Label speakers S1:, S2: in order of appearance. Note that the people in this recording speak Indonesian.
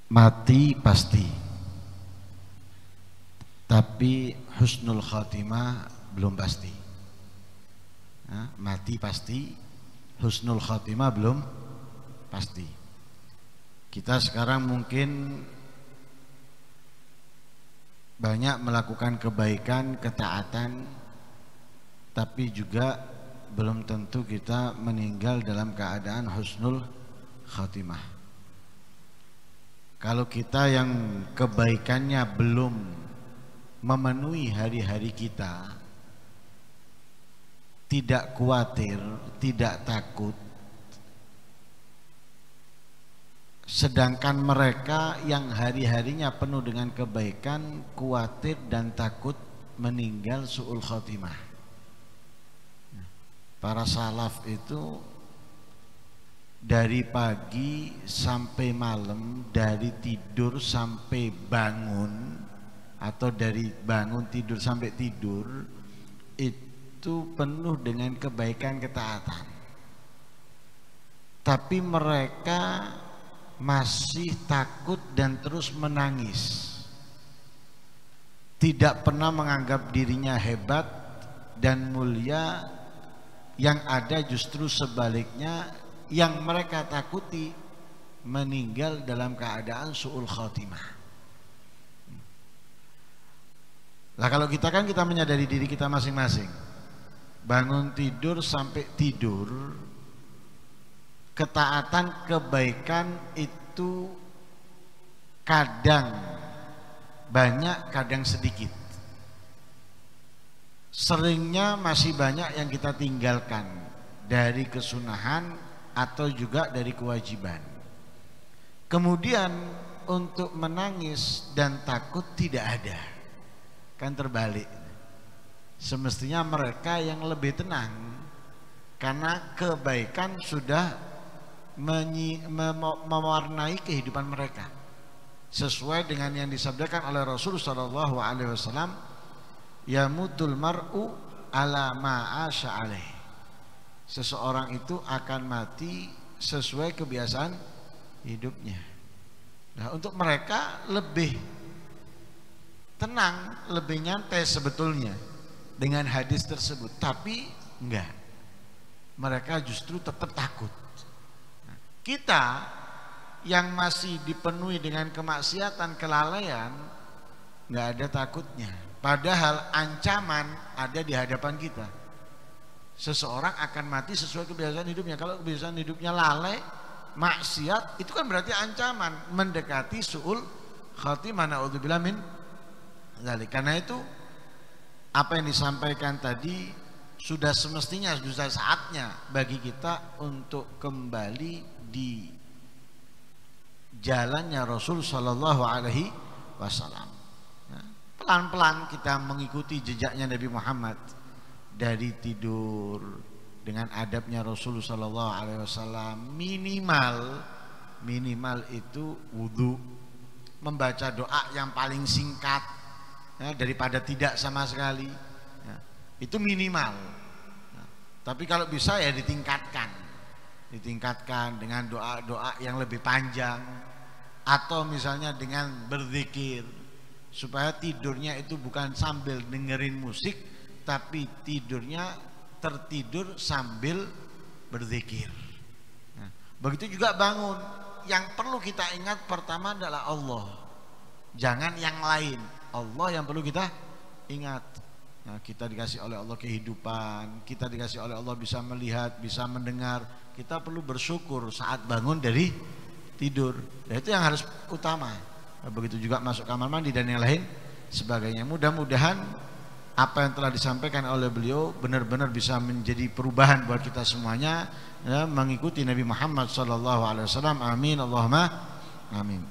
S1: Mati pasti, tapi husnul khatimah belum pasti. Nah, mati pasti, husnul khatimah belum pasti. Kita sekarang mungkin banyak melakukan kebaikan, ketaatan, tapi juga belum tentu kita meninggal dalam keadaan husnul khatimah. Kalau kita yang kebaikannya belum memenuhi hari-hari kita, tidak khawatir, tidak takut, sedangkan mereka yang hari-harinya penuh dengan kebaikan, khawatir dan takut meninggal su'ul khatimah. Para salaf itu dari pagi sampai malam, dari tidur sampai bangun, atau dari bangun tidur sampai tidur, itu penuh dengan kebaikan, ketaatan. Tapi mereka masih takut dan terus menangis, tidak pernah menganggap dirinya hebat dan mulia. Yang ada justru sebaliknya, yang mereka takuti meninggal dalam keadaan su'ul khatimah. Lah kalau kita kan kita menyadari diri kita masing-masing, bangun tidur sampai tidur, ketaatan, kebaikan itu kadang banyak, kadang sedikit. Seringnya masih banyak yang kita tinggalkan dari kesunahan atau juga dari kewajiban. Kemudian untuk menangis dan takut tidak ada. Kan terbalik. Semestinya mereka yang lebih tenang karena kebaikan sudah mewarnai kehidupan mereka. Sesuai dengan yang disabdakan oleh Rasulullah SAW, yamutul mar'u ala ma'asya alaih. Seseorang itu akan mati sesuai kebiasaan hidupnya. Nah, untuk mereka lebih tenang, lebih nyantai sebetulnya dengan hadis tersebut, tapi enggak. Mereka justru tetap takut. Nah, kita yang masih dipenuhi dengan kemaksiatan, kelalaian, enggak ada takutnya. Padahal ancaman ada di hadapan kita. Seseorang akan mati sesuai kebiasaan hidupnya. Kalau kebiasaan hidupnya lalai, maksiat, itu kan berarti ancaman mendekati su'ul khatimah. Na'udzubillah min dzalik. Karena itu apa yang disampaikan tadi sudah semestinya, sudah saatnya bagi kita untuk kembali di jalannya Rasul sallallahu alaihi wasallam. Pelan-pelan kita mengikuti jejaknya Nabi Muhammad, dari tidur dengan adabnya Rasulullah sallallahu alaihi wasallam, minimal itu wudu, membaca doa yang paling singkat, ya, daripada tidak sama sekali, ya, itu minimal. Ya, tapi kalau bisa ya ditingkatkan dengan doa-doa yang lebih panjang, atau misalnya dengan berzikir, supaya tidurnya itu bukan sambil dengerin musik, tapi tidurnya tertidur sambil berzikir. Nah, begitu juga bangun, yang perlu kita ingat pertama adalah Allah, jangan yang lain. Allah yang perlu kita ingat. Nah, kita dikasih oleh Allah kehidupan, kita dikasih oleh Allah bisa melihat, bisa mendengar. Kita perlu bersyukur saat bangun dari tidur. Nah, itu yang harus utama. Begitu juga masuk kamar mandi dan yang lain sebagainya. Mudah-mudahan apa yang telah disampaikan oleh beliau benar-benar bisa menjadi perubahan buat kita semuanya, ya, mengikuti Nabi Muhammad SAW. Amin, Allahumma amin.